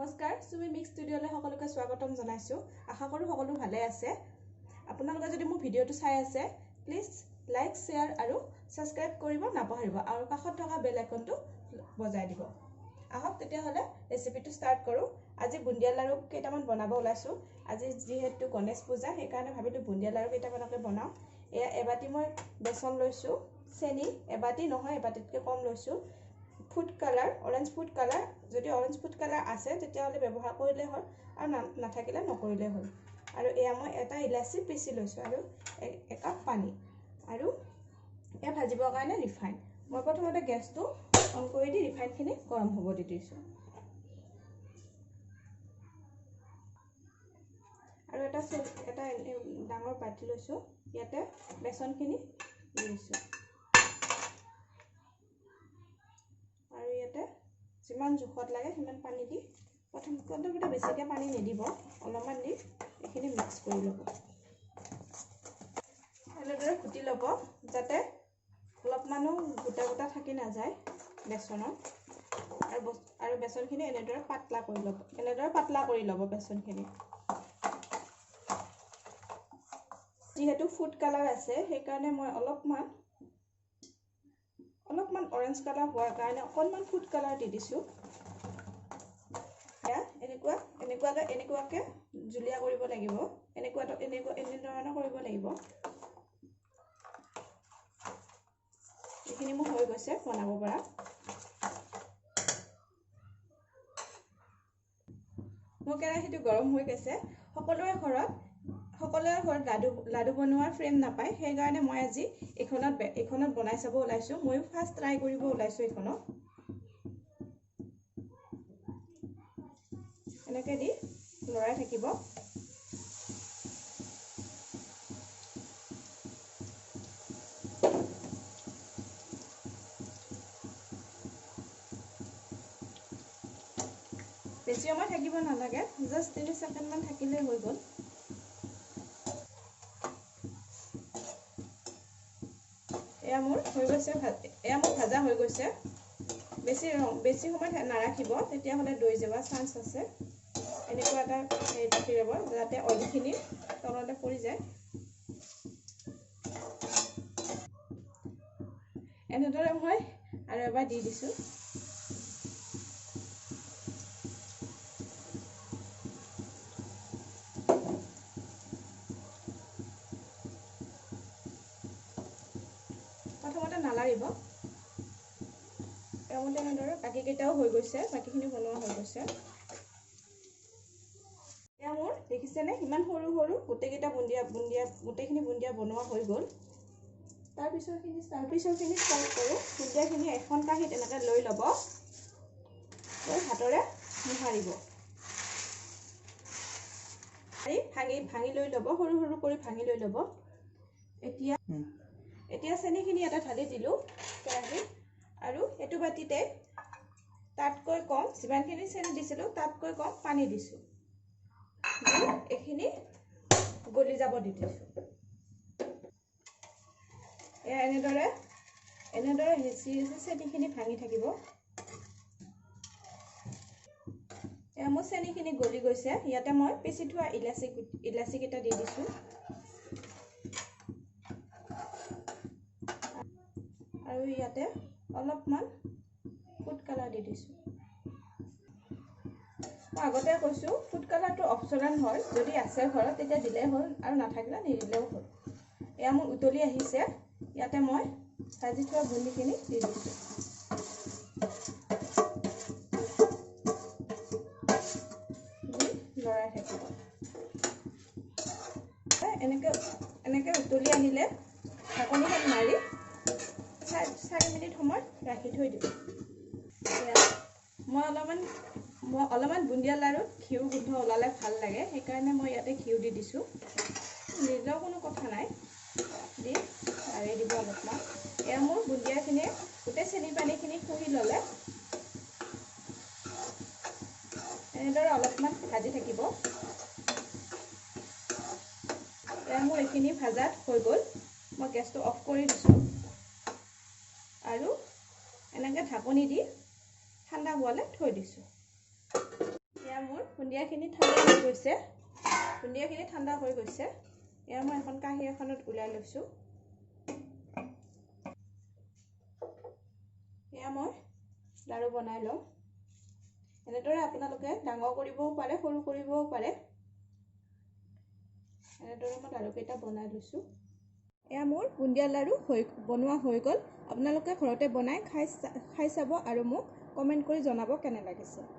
নমস্কাৰ, সুমি মিক্স ষ্টুডিঅ'লৈ সকলোকে স্বাগতম জনাইছোঁ। আশা কৰোঁ সকলো ভালে আছে। আপোনালোকে যদি মোৰ ভিডিঅ'টো চাই আছে, প্লিজ লাইক, শ্বেয়াৰ আৰু ছাবস্ক্ৰাইব কৰিব নাপাহৰিব আৰু কাষত থকা বেল আইকনটো বজাই দিব। আহক তেতিয়াহ'লে ৰেচিপিটো ষ্টাৰ্ট কৰোঁ। আজি বুন্দিয়া লাড়ু কেইটামান বনাব ওলাইছোঁ। আজি যিহেতু গণেশ পূজা, সেইকাৰণে ভাবিলোঁ বুন্দিয়া লাড়ু কেইটামানকে বনাওঁ। এয়া এবাটি মই বেচন লৈছোঁ, চেনি এবাটি নহয় এবাটিতকৈ কম লৈছোঁ, food colour, orange food colour, যদি অৰেঞ্জ ফুড কালাৰ আছে তেতিয়াহ'লে ব্যৱহাৰ কৰিলে হ'ল আৰু নাথাকিলে নকৰিলে হ'ল। আৰু এয়া মই এটা ইলাচি পিচি লৈছোঁ আৰু একাপ পানী আৰু এয়া ভাজিবৰ কাৰণে ৰিফাইন। মই প্ৰথমতে গেছটো অন কৰি দি ৰিফাইনখিনি গৰম হ'ব দি দিছোঁ। আৰু এটা ডাঙৰ বাটি লৈছোঁ, ইয়াতে বেচনখিনি দি দিছোঁ আৰু ইয়াতে যিমান জোখত লাগে সিমান পানী দি প্ৰথমতে বেছিকৈ পানী নিদিব, অলপমান দি এইখিনি মিক্স কৰি ল'ব। এনেদৰে ঘুটি ল'ব যাতে অলপমানো গোটা গোটা থাকি নাযায় বেচনত। আৰু বেচনখিনি এনেদৰে পাতলা কৰি ল'ব বেচনখিনি। যিহেতু ফুড কালাৰ আছে সেইকাৰণে মই অলপমান অৰেঞ্জ কালাৰ হোৱাৰ কাৰণে অকণমান ফুড কালাৰ দি দিছোঁ। এনেকুৱাকে জুলীয়া কৰিব লাগিব, এনেধৰণৰ কৰিব লাগিব। এইখিনি মোৰ হৈ গৈছে বনাব পৰা। মোৰ কেৰাহীটো গৰম হৈ গৈছে। সকলোৰে ঘৰত লাডু বনোৱাৰ ফ্ৰেম নাপায়, সেইকাৰণে মই আজি এইখনত বনাই চাব ওলাইছোঁ। ময়ো ফাৰ্ষ্ট ট্ৰাই কৰিব ওলাইছোঁ এইখনত। এনেকৈ দি লৰাই থাকিব। বেছি সময় থাকিব নালাগে, জাষ্ট 3 ছেকেণ্ডমান থাকিলেই হৈ গ'ল। এয়া মোৰ ভাজা হৈ গৈছে। বেছি সময় নাৰাখিব, তেতিয়াহ'লে দৈ যোৱাৰ চান্স আছে। এনেকুৱা এটা ৰাখি ল'ব যাতে অইলখিনি তলতে পৰি যায়। এনেদৰে মই আৰু এবাৰ দি দিছোঁ। প্ৰথমতে নালাৰিব। এনেদৰে বাকীকেইটাও হৈ গৈছে, বাকীখিনি বনোৱা হৈ গৈছে। এয়া মোৰ দেখিছেনে ইমান সৰু সৰু গোটেইখিনি বুন্দিয়া বনোৱা হৈ গ'ল। তাৰপিছৰখিনি ষ্টাৰ্ট কৰোঁ। বুন্দিয়াখিনি এখন কাঁহীত এনেকৈ লৈ ল'ব, লৈ হাতেৰে মোহাৰিব, ভাঙি লৈ ল'ব, সৰু সৰু কৰি ভাঙি লৈ ল'ব। এতিয়া চেনিখিনি এটা ঢালি দিলোঁ কেৰাহীত, আৰু এইটো বাতিতে তাতকৈ কম, যিমানখিনি চেনি দিছিলোঁ তাতকৈ কম পানী দিছোঁ। এইখিনি গলি যাব দি দিছোঁ। এনেদৰে হেঁচি চেনিখিনি ভাঙি থাকিব। মোৰ চেনিখিনি গলি গৈছে। ইয়াতে মই পিচি থোৱা ইলাচি কেইটা দি দিছোঁ আৰু ইয়াতে অলপমান ফুড কালাৰ দি দিছোঁ। মই আগতে কৈছোঁ ফুড কালাৰটো অপচনেল হয়, যদি আছে ঘৰত তেতিয়া দিলেই হ'ল আৰু নাথাকিলে নিদিলেও হ'ল। এয়া মোৰ উতলি আহিছে, ইয়াতে মই ভাজি থোৱা বুন্দিখিনি দি দিছোঁ। লৰাই থাকিব। এনেকৈ উতলি আহিলে ঢাকনিখন মাৰি 4 মিনিট সময় ৰাখি থৈ দিব। মই অলপমান বুন্দিয়া লাড়ুত ঘিউ গোন্ধ ওলালে ভাল লাগে, সেইকাৰণে মই ইয়াতে ঘিউ দি দিছোঁ। নিদিলেও কোনো কথা নাই, দি লাৰি দিব অলপমান। এয়া মোৰ বুন্দিয়াখিনিয়ে গোটেই চেনি পানীখিনি শুহি ল'লে। এনেদৰে অলপমান ভাজি থাকিব। এয়া মোৰ এইখিনি ভাজাত হৈ গ'ল। মই গেছটো অফ কৰি দিছোঁ আৰু এনেকৈ ঢাকনি দি ঠাণ্ডা হোৱালৈ থৈ দিছোঁ। এয়া এয়া মোৰ বুন্দিয়াখিনি ঠাণ্ডা হৈ গৈছে। বুন্দিয়াখিনি ঠাণ্ডা হৈ গৈছে। এয়া মই এখন কাঁহী এখনত উলাই লৈছোঁ। এয়া মই লাড়ু বনাই লওঁ। এনেদৰে আপোনালোকে ডাঙৰ কৰিবও পাৰে, সৰু কৰিবও পাৰে। এনেদৰে মই লাড়ুকেইটা বনাই লৈছোঁ। এয়া মোৰ বুন্দিয়া লাড়ু বনোৱা হৈ গ'ল। আপোনালোকে ঘৰতে বনাই খাই চাব আৰু মোক কমেণ্ট কৰি জনাব কেনে লাগিছে।